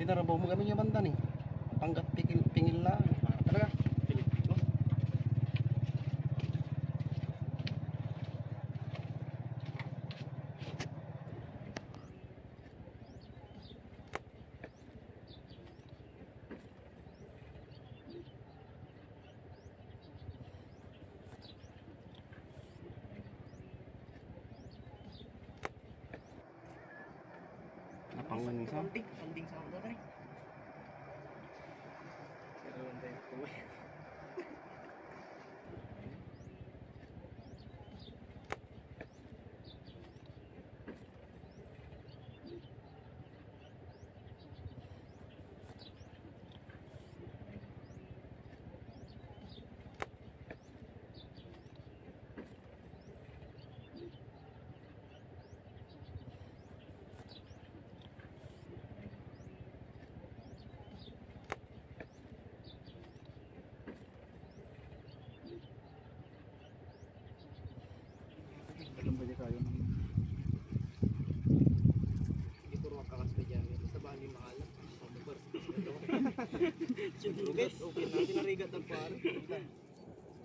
Kinarabaw mo kami yung banda nih. Panggat pingil lang. Talaga. Napanglan sa Panding sa ako tadi.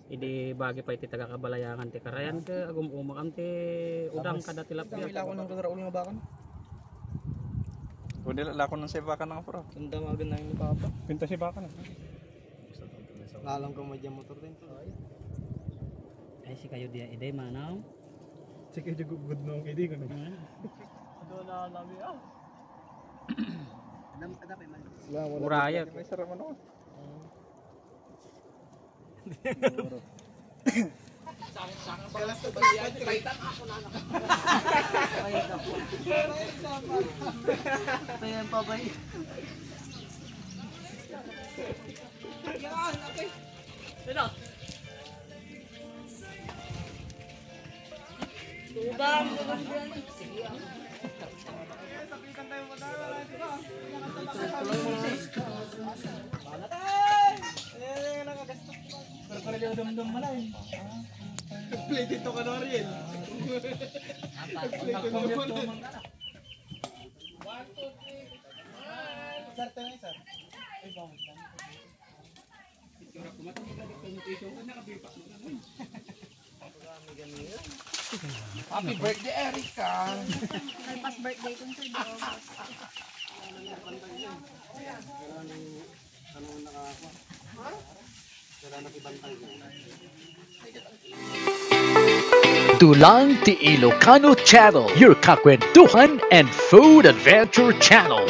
Idi bagi pa iti taga kabalayangan ti karayan ke agum umakam ti udang kada tilapia. Ila ko ng kularaul nga bakan. Kundi lakon ng sebakan ng pro. Tandamagan na yung papa. Pinta sebakan. Lalang ko madya motor din to. Ay si kayo dia ide manaw. Sige juga good nong idi ko. Do na lami ah. Adam ada pa man. Uraya. May sarap ano. Kalas to bagyan kaitan ako na anak. Ayan pa bay. Yan, okay. Sino? Tubang, tubang diyan. Sige ah. Sabitan tayo madala, di ba? Banat ay! Eh, nagagastos pa. Pero para di dum-dum man ay. Play dito ka na Ariel. Play dito man. 1 2 3. Sir, tayo sir. Ay, bawat lang. Picture ako matulog na presentation ko nakabipak mo na. Happy birthday, Erica! May past birthday kong sa August. Dulang Ti Ilocano Channel, your kakwentuhan and food adventure channel.